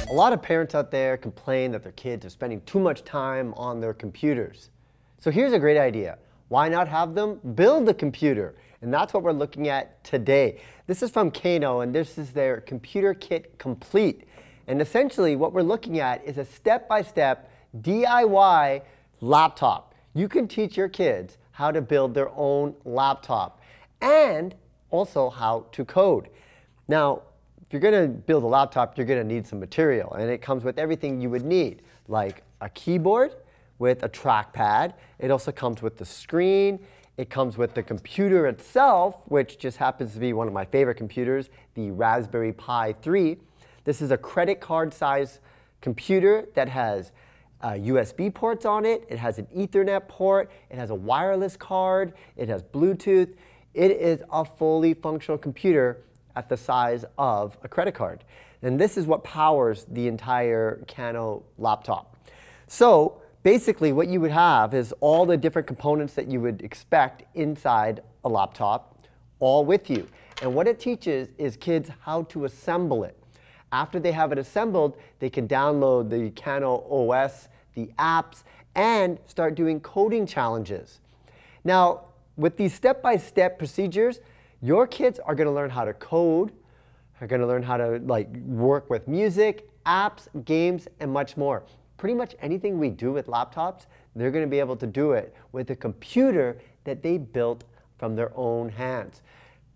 A lot of parents out there complain that their kids are spending too much time on their computers. So here's a great idea. Why not have them build a computer? And that's what we're looking at today. This is from Kano, and this is their Computer Kit Complete. And essentially what we're looking at is a step-by-step DIY laptop. You can teach your kids how to build their own laptop and also how to code. Now, if you're going to build a laptop, you're going to need some material, and it comes with everything you would need, like a keyboard with a trackpad. It also comes with the screen. It comes with the computer itself, which just happens to be one of my favorite computers, the Raspberry Pi 3. This is a credit card size computer that has USB ports on it. It has an Ethernet port. It has a wireless card. It has Bluetooth. It is a fully functional computer at the size of a credit card. And this is what powers the entire Kano laptop. So basically what you would have is all the different components that you would expect inside a laptop, all with you. And what it teaches is kids how to assemble it. After they have it assembled, they can download the Kano OS, the apps, and start doing coding challenges. Now, with these step-by-step procedures, your kids are going to learn how to code, are going to learn how to work with music, apps, games, and much more. Pretty much anything we do with laptops, they're going to be able to do it with a computer that they built from their own hands.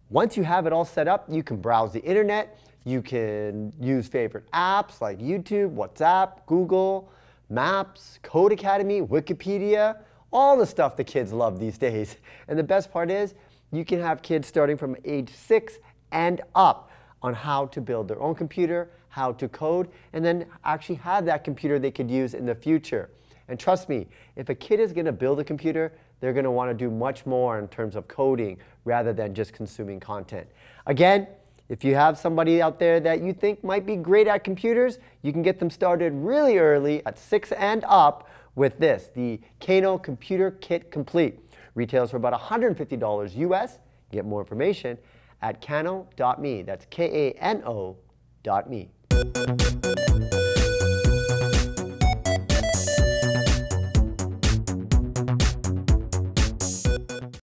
Once you have it all set up, you can browse the internet, you can use favorite apps like YouTube, WhatsApp, Google, Maps, Code Academy, Wikipedia, all the stuff the kids love these days. And the best part is, you can have kids starting from age 6 and up on how to build their own computer, how to code, and then actually have that computer they could use in the future. And trust me, if a kid is going to build a computer, they're going to want to do much more in terms of coding rather than just consuming content. Again, if you have somebody out there that you think might be great at computers, you can get them started really early at 6 and up with this, the Kano Computer Kit Complete. Retails for about $150 US. Get more information at kano.me. That's Kano.me.